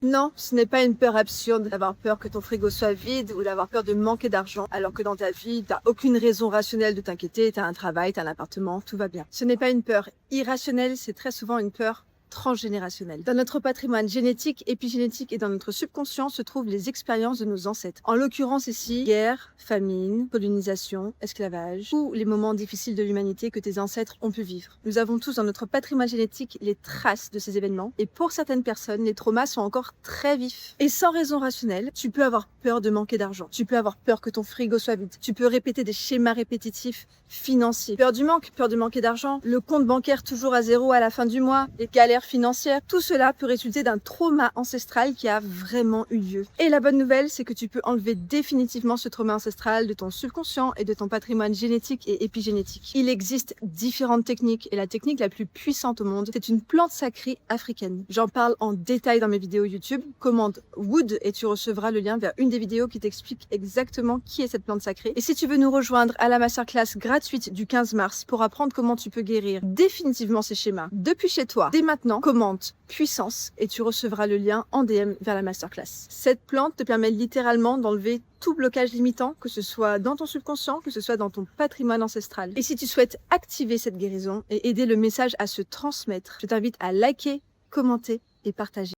Non, ce n'est pas une peur absurde d'avoir peur que ton frigo soit vide ou d'avoir peur de manquer d'argent, alors que dans ta vie, t'as aucune raison rationnelle de t'inquiéter, t'as un travail, t'as un appartement, tout va bien. Ce n'est pas une peur irrationnelle, c'est très souvent une peur transgénérationnelle. Dans notre patrimoine génétique, épigénétique et dans notre subconscient se trouvent les expériences de nos ancêtres. En l'occurrence ici, guerre, famine, colonisation, esclavage ou les moments difficiles de l'humanité que tes ancêtres ont pu vivre. Nous avons tous dans notre patrimoine génétique les traces de ces événements et pour certaines personnes, les traumas sont encore très vifs. Et sans raison rationnelle, tu peux avoir peur de manquer d'argent. Tu peux avoir peur que ton frigo soit vide. Tu peux répéter des schémas répétitifs financiers. Peur du manque, peur de manquer d'argent, le compte bancaire toujours à zéro à la fin du mois, les galères financières, tout cela peut résulter d'un trauma ancestral qui a vraiment eu lieu. Et la bonne nouvelle, c'est que tu peux enlever définitivement ce trauma ancestral de ton subconscient et de ton patrimoine génétique et épigénétique. Il existe différentes techniques et la technique la plus puissante au monde, c'est une plante sacrée africaine. J'en parle en détail dans mes vidéos YouTube. Commande Wood et tu recevras le lien vers une des vidéos qui t'explique exactement qui est cette plante sacrée. Et si tu veux nous rejoindre à la masterclass gratuite du 15 mars pour apprendre comment tu peux guérir définitivement ces schémas depuis chez toi, dès maintenant, commente puissance et tu recevras le lien en DM vers la masterclass. Cette plante te permet littéralement d'enlever tout blocage limitant, que ce soit dans ton subconscient, que ce soit dans ton patrimoine ancestral. Et si tu souhaites activer cette guérison et aider le message à se transmettre, je t'invite à liker, commenter et partager.